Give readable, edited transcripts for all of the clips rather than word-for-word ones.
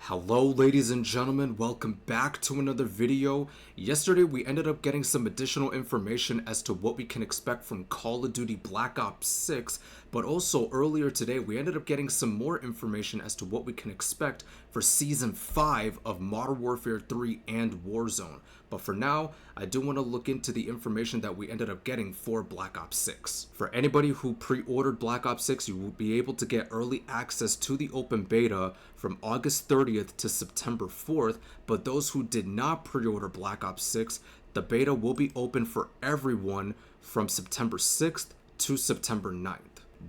Hello ladies and gentlemen, welcome back to another video. Yesterday we ended up getting some additional information as to what we can expect from Call of Duty Black Ops 6, but also earlier today we ended up getting some more information as to what we can expect for Season 5 of Modern Warfare 3 and Warzone. But for now, I do want to look into the information that we ended up getting for Black Ops 6. For anybody who pre-ordered Black Ops 6, you will be able to get early access to the open beta from August 30th to September 4th, but those who did not pre-order Black Ops 6, the beta will be open for everyone from September 6th to September 9th.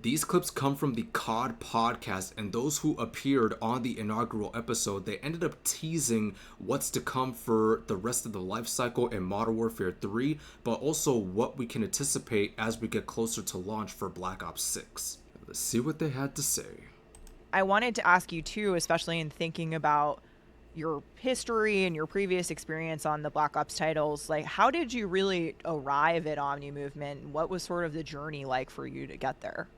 These clips come from the COD podcast, and those who appeared on the inaugural episode, they ended up teasing what's to come for the rest of the life cycle in Modern Warfare 3, but also what we can anticipate as we get closer to launch for Black Ops 6. Let's see what they had to say. I wanted to ask you too, especially in thinking about your history and your previous experience on the Black Ops titles, like how did you really arrive at MWIII? What was sort of the journey like for you to get there?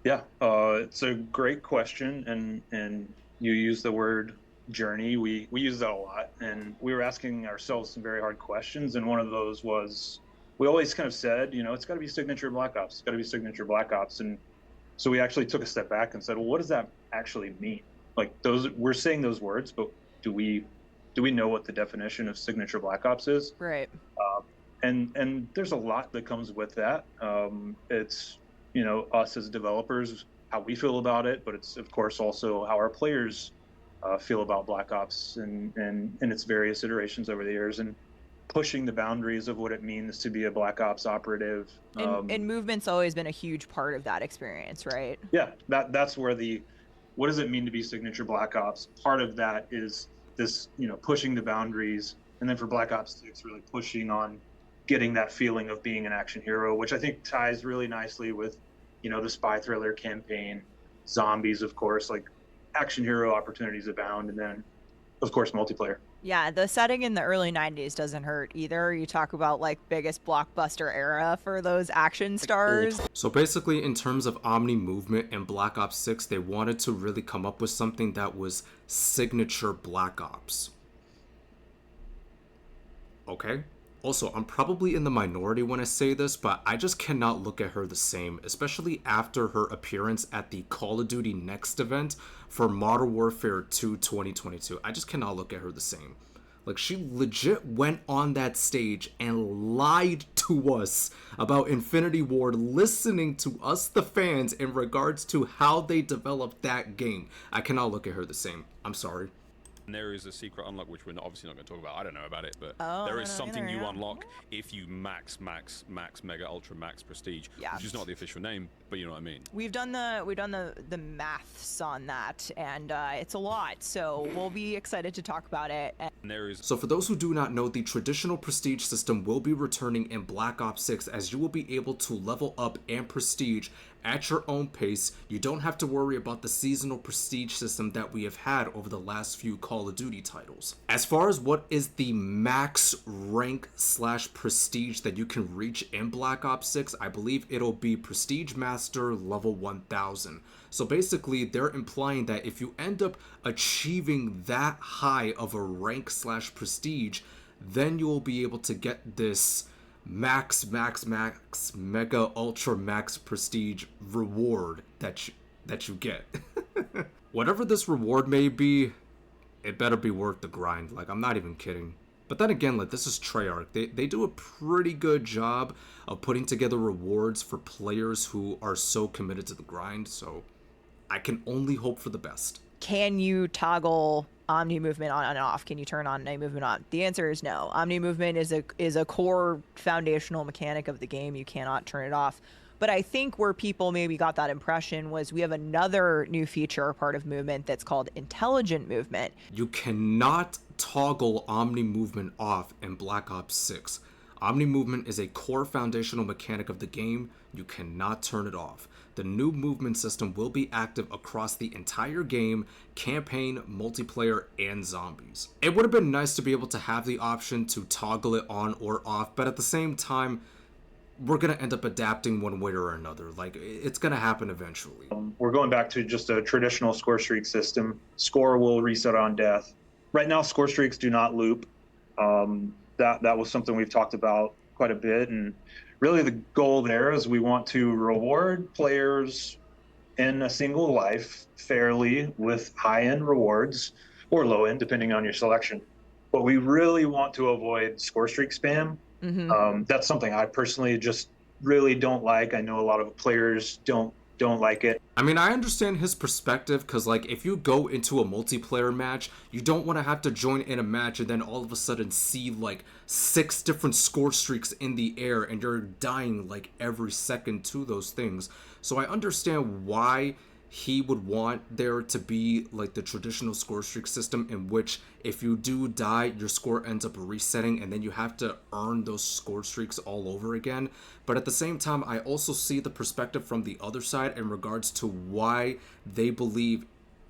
Yeah, it's a great question, and you use the word journey. We use that a lot, and we were asking ourselves some very hard questions, and one of those was, we always kind of said, it's got to be signature Black Ops, it's got to be signature Black Ops, and so we actually took a step back and said, well, what does that actually mean? Like we're saying those words, but do we know what the definition of signature Black Ops is? Right. And there's a lot that comes with that. It's us as developers, how we feel about it, but it's of course also how our players feel about Black Ops and its various iterations over the years, and pushing the boundaries of what it means to be a Black Ops operative. And movement's always been a huge part of that experience, right? Yeah, that's where what does it mean to be signature Black Ops? Part of that is this, pushing the boundaries, and then for Black Ops 6, really pushing on getting that feeling of being an action hero, which I think ties really nicely with, the spy thriller campaign, zombies, of course, like action hero opportunities abound, and then, of course, multiplayer. Yeah, the setting in the early 90s doesn't hurt either. You talk about like biggest blockbuster era for those action stars. So basically, in terms of MWIII and Black Ops 6, they wanted to really come up with something that was signature Black Ops. Okay? Also, I'm probably in the minority when I say this, but I just cannot look at her the same, especially after her appearance at the Call of Duty Next event for Modern Warfare 2 2022. I just cannot look at her the same. Like, she legit went on that stage and lied to us about Infinity Ward, listening to us, the fans, in regards to how they developed that game. I cannot look at her the same. I'm sorry. And there is a secret unlock, which we're obviously not going to talk about. I don't know about it, but Oh, there is something you yeah. unlock if you max, mega, ultra, max prestige, Yeah. which is not the official name, but you know what I mean. We've done the maths on that, and it's a lot. So we'll be excited to talk about it. And there is So for those who do not know, the traditional prestige system will be returning in Black Ops 6, as you will be able to level up and prestige at your own pace. You don't have to worry about the seasonal prestige system that we have had over the last few Call of Duty titles. As far as what is the max rank / prestige that you can reach in Black Ops 6, I believe it'll be Prestige Master level 1000. So basically, they're implying that if you end up achieving that high of a rank / prestige, then you'll be able to get this max mega ultra max prestige reward that you get. Whatever this reward may be, it better be worth the grind. Like, I'm not even kidding. But then again, like, this is Treyarch. They do a pretty good job of putting together rewards for players who are so committed to the grind, so I can only hope for the best. Can you toggle Omni movement on and off? Can you turn on Omni movement on? The answer is no. Omni movement is a core foundational mechanic of the game. You cannot turn it off. But I think where people maybe got that impression was we have another new feature, part of movement, that's called intelligent movement. You cannot toggle Omni movement off in Black Ops 6. Omni movement is a core foundational mechanic of the game. You cannot turn it off. The new movement system will be active across the entire game, campaign, multiplayer, and zombies. It would have been nice to be able to have the option to toggle it on or off, but at the same time, we're gonna end up adapting one way or another. Like, it's gonna happen eventually. We're going back to just a traditional score streak system. Score will reset on death. Right now, score streaks do not loop. That was something we've talked about quite a bit, and really the goal there is we want to reward players in a single life fairly with high-end rewards or low-end, depending on your selection. But we really want to avoid score streak spam. That's something I personally just really don't like. I know a lot of players don't like it. I mean, I understand his perspective, because, like, if you go into a multiplayer match, you don't want to have to join in a match and then all of a sudden see, like, 6 different score streaks in the air and you're dying, like, every second to those things. So I understand why he would want there to be, like, the traditional score streak system in which if you do die, your score ends up resetting and then you have to earn those score streaks all over again. But at the same time, I also see the perspective from the other side in regards to why they believe,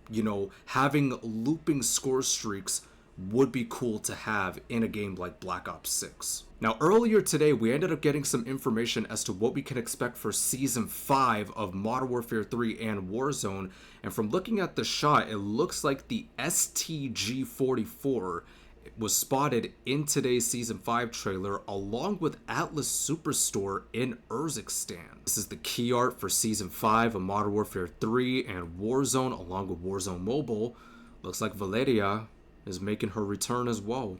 you know, having looping score streaks would be cool to have in a game like Black Ops 6. Now, earlier today, we ended up getting some information as to what we can expect for Season 5 of Modern Warfare 3 and Warzone, and from looking at the shot, it looks like the STG-44 was spotted in today's Season 5 trailer, along with Atlas Superstore in Urzikstan. This is the key art for Season 5 of Modern Warfare 3 and Warzone, along with Warzone Mobile. Looks like Valeria is making her return as well.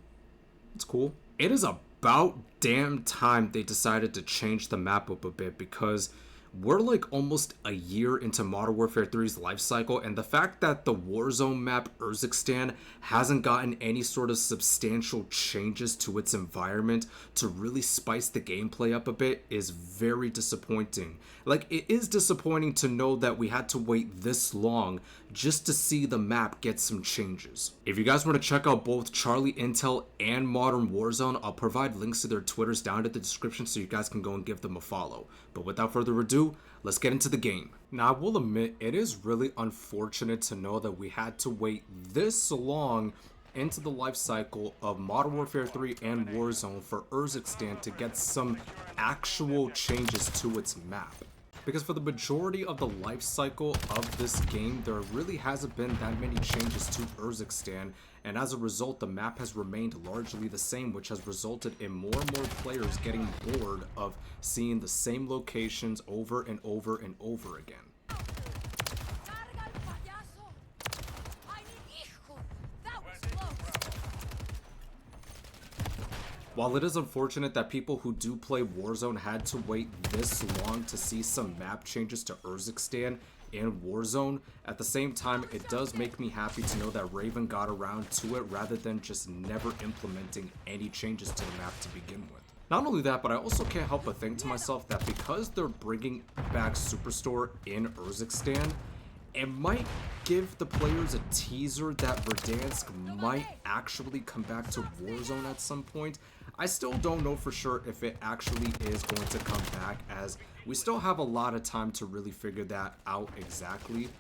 It's cool. It is about damn time they decided to change the map up a bit, because we're like almost a year into Modern Warfare 3's life cycle, and the fact that the Warzone map Urzikstan hasn't gotten any sort of substantial changes to its environment to really spice the gameplay up a bit is very disappointing. Like, it is disappointing to know that we had to wait this long just to see the map get some changes. If you guys want to check out both Charlie Intel and Modern Warzone, I'll provide links to their Twitters down in the description so you guys can go and give them a follow. But without further ado, let's get into the game. Now, I will admit, it is really unfortunate to know that we had to wait this long into the life cycle of Modern Warfare 3 and Warzone for Urzikstan to get some actual changes to its map. Because for the majority of the life cycle of this game, there really hasn't been that many changes to Urzikstan, and as a result, the map has remained largely the same, which has resulted in more and more players getting bored of seeing the same locations over and over and over again. While it is unfortunate that people who do play Warzone had to wait this long to see some map changes to Urzikstan and Warzone, at the same time, it does make me happy to know that Raven got around to it rather than just never implementing any changes to the map to begin with. Not only that, but I also can't help but think to myself that because they're bringing back Superstore in Urzikstan, it might give the players a teaser that Verdansk might actually come back to Warzone at some point. I still don't know for sure if it actually is going to come back, as we still have a lot of time to really figure that out exactly.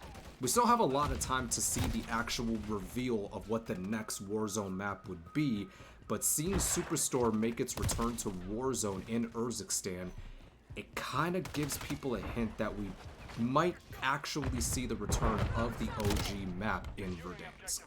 We still have a lot of time to see the actual reveal of what the next Warzone map would be, but seeing Superstore make its return to Warzone in Urzikstan, it kind of gives people a hint that we might actually see the return of the OG map in Verdansk.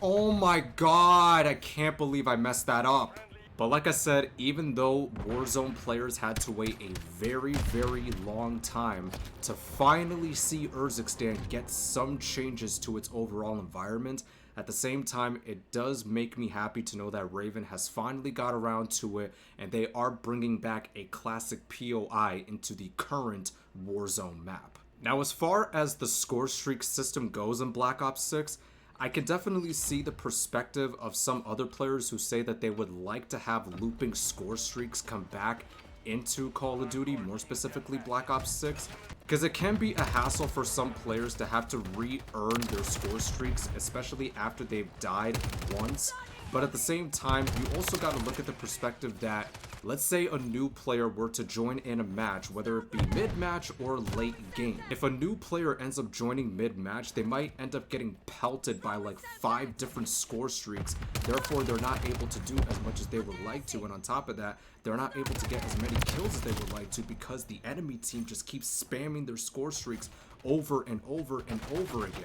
Oh my god, I can't believe I messed that up. But like I said, even though Warzone players had to wait a very, very long time to finally see Urzikstan get some changes to its overall environment, at the same time, it does make me happy to know that Raven has finally got around to it, and they are bringing back a classic POI into the current Warzone map. Now, as far as the score streak system goes in Black Ops 6, I can definitely see the perspective of some other players who say that they would like to have looping score streaks come back into Call of Duty, more specifically Black Ops 6, because it can be a hassle for some players to have to re-earn their score streaks, especially after they've died once. But at the same time, you also got to look at the perspective that Let's say a new player were to join in a match, whether it be mid-match or late game. If a new player ends up joining mid-match, they might end up getting pelted by like 5 different score streaks. Therefore, they're not able to do as much as they would like to, and on top of that, they're not able to get as many kills as they would like to because the enemy team just keeps spamming their score streaks over and over and over again.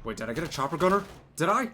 Wait, did I get a chopper gunner? Did I?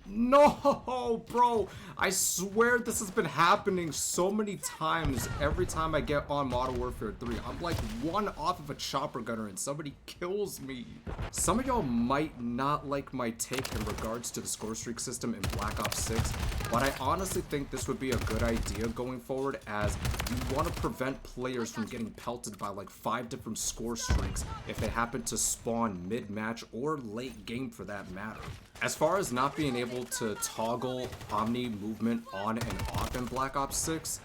No, bro. I swear this has been happening so many times every time I get on Modern Warfare 3. I'm like one off of a chopper gunner and somebody kills me. Some of y'all might not like my take in regards to the score streak system in Black Ops 6, but I honestly think this would be a good idea going forward, as you want to prevent players from getting pelted by like 5 different score streaks if they happen to spawn mid-match or late game for that matter. As far as not being able to toggle Omni movement on and off in Black Ops 6,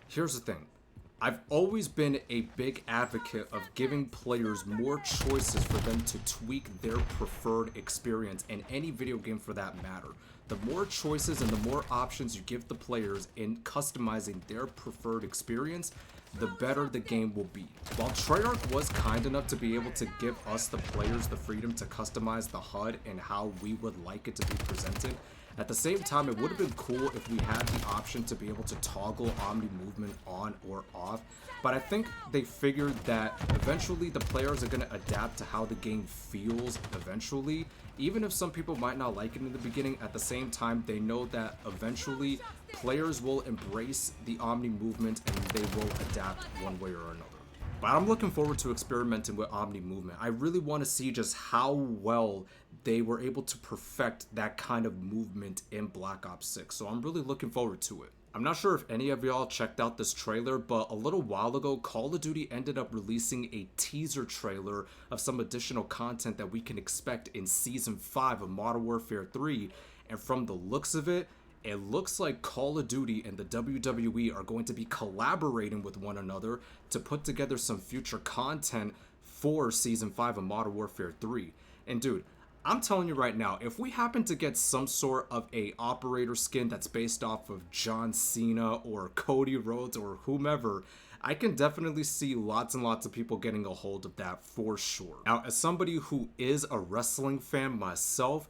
here's the thing. I've always been a big advocate of giving players more choices for them to tweak their preferred experience in any video game for that matter. The more choices and the more options you give the players in customizing their preferred experience, the better the game will be. While Treyarch was kind enough to be able to give us the players the freedom to customize the HUD and how we would like it to be presented, at the same time, it would have been cool if we had the option to be able to toggle Omni movement on or off, but I think they figured that eventually the players are going to adapt to how the game feels eventually. Even if some people might not like it in the beginning, at the same time, they know that eventually players will embrace the Omni movement and they will adapt one way or another. But I'm looking forward to experimenting with Omni movement. I really want to see just how well they were able to perfect that kind of movement in Black Ops 6. So I'm really looking forward to it. I'm not sure if any of y'all checked out this trailer, but a little while ago, Call of Duty ended up releasing a teaser trailer of some additional content that we can expect in Season 5 of Modern Warfare 3. And from the looks of it, it looks like Call of Duty and the WWE are going to be collaborating with one another to put together some future content for Season 5 of Modern Warfare 3. And dude, I'm telling you right now, if we happen to get some sort of a operator skin that's based off of John Cena or Cody Rhodes or whomever, I can definitely see lots and lots of people getting a hold of that for sure. Now, as somebody who is a wrestling fan myself,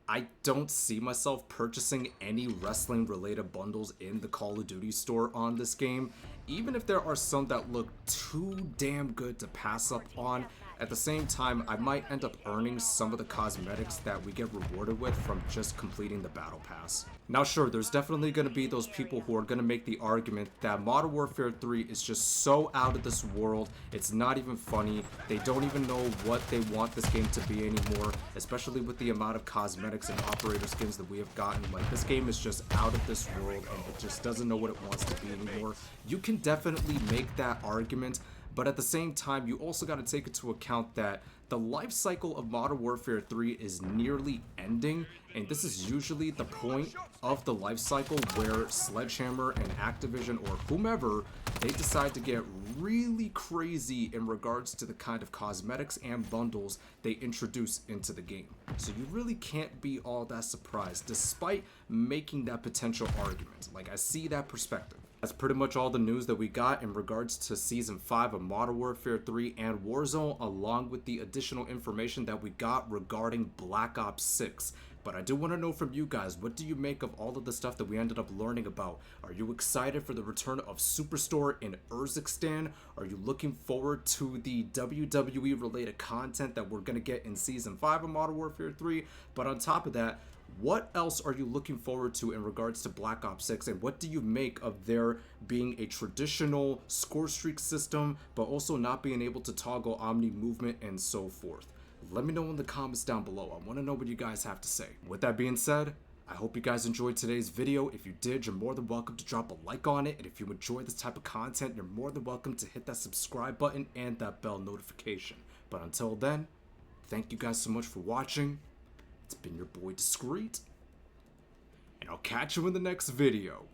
I don't see myself purchasing any wrestling related bundles in the Call of Duty store on this game, even if there are some that look too damn good to pass up on. At the same time, I might end up earning some of the cosmetics that we get rewarded with from just completing the battle pass. Now sure, there's definitely going to be those people who are going to make the argument that Modern Warfare 3 is just so out of this world, it's not even funny, they don't even know what they want this game to be anymore, especially with the amount of cosmetics and operator skins that we have gotten. Like, this game is just out of this world and it just doesn't know what it wants to be anymore. You can definitely make that argument, but at the same time, you also got to take into account that the life cycle of Modern Warfare 3 is nearly ending, and this is usually the point of the life cycle where Sledgehammer and Activision or whomever, they decide to get really crazy in regards to the kind of cosmetics and bundles they introduce into the game. So you really can't be all that surprised, despite making that potential argument. Like, I see that perspective. That's pretty much all the news that we got in regards to Season 5 of Modern Warfare 3 and Warzone, along with the additional information that we got regarding Black Ops 6. But I do want to know from you guys, what do you make of all of the stuff that we ended up learning about? Are you excited for the return of Superstore in Urzikstan? Are you looking forward to the WWE related content that we're going to get in Season 5 of Modern Warfare 3? But on top of that, what else are you looking forward to in regards to Black Ops 6, and what do you make of there being a traditional score streak system, but also not being able to toggle Omni movement and so forth? Let me know in the comments down below. I want to know what you guys have to say. With that being said, I hope you guys enjoyed today's video. If you did, you're more than welcome to drop a like on it, and if you enjoy this type of content, you're more than welcome to hit that subscribe button and that bell notification. But until then, thank you guys so much for watching. It's been your boy Discreet, and I'll catch you in the next video.